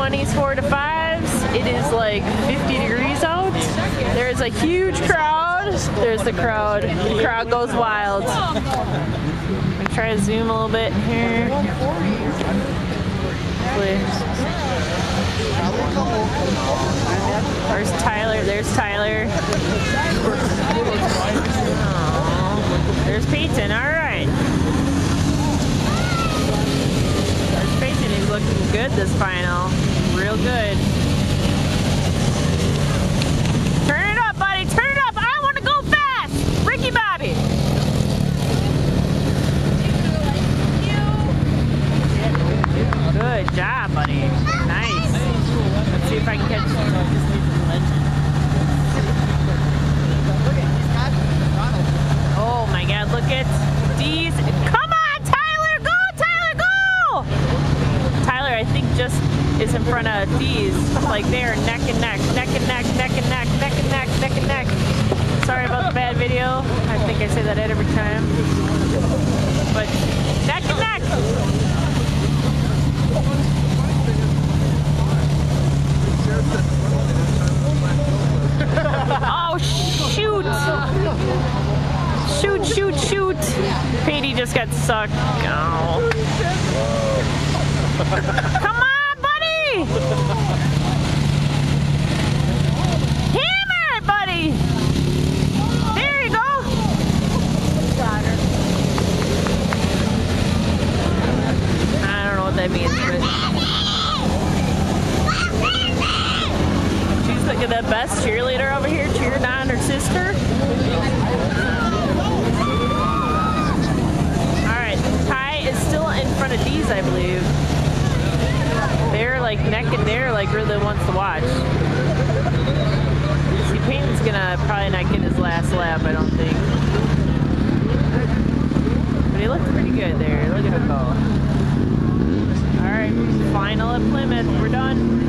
20s, 4 to 5s. It is like 50 degrees out. There's a huge crowd. There's the crowd. The crowd goes wild. I'm gonna try to zoom a little bit here. Where's Tyler? There's Tyler. Oh, there's Peyton. All right. There's Peyton. He's looking good this final. Real good. Turn it up, buddy. Turn it up. I want to go fast. Ricky Bobby. Good job, buddy. Nice. Let's see if I can catch. Oh my God! Look at these. Come on, Tyler! Go, Tyler! Go! Tyler, I think just is in front of these. Like they're neck and neck, neck and neck, neck and neck, neck and neck, neck and neck. Sorry about the bad video. I think I say that every time. But neck and neck. Oh, shoot! Shoot, shoot, shoot! Petey just got sucked. Oh. Come on, buddy! Hammer it, buddy! There you go! I don't know what that means, but... Look at the best cheerleader over here cheering on her sister. Alright, Ty is still in front of these, I believe. They're like neck and they're like really wants to watch. See, Peyton's gonna probably not get his last lap, I don't think. But he looked pretty good there. Look at him go. Alright, final at Plymouth. We're done.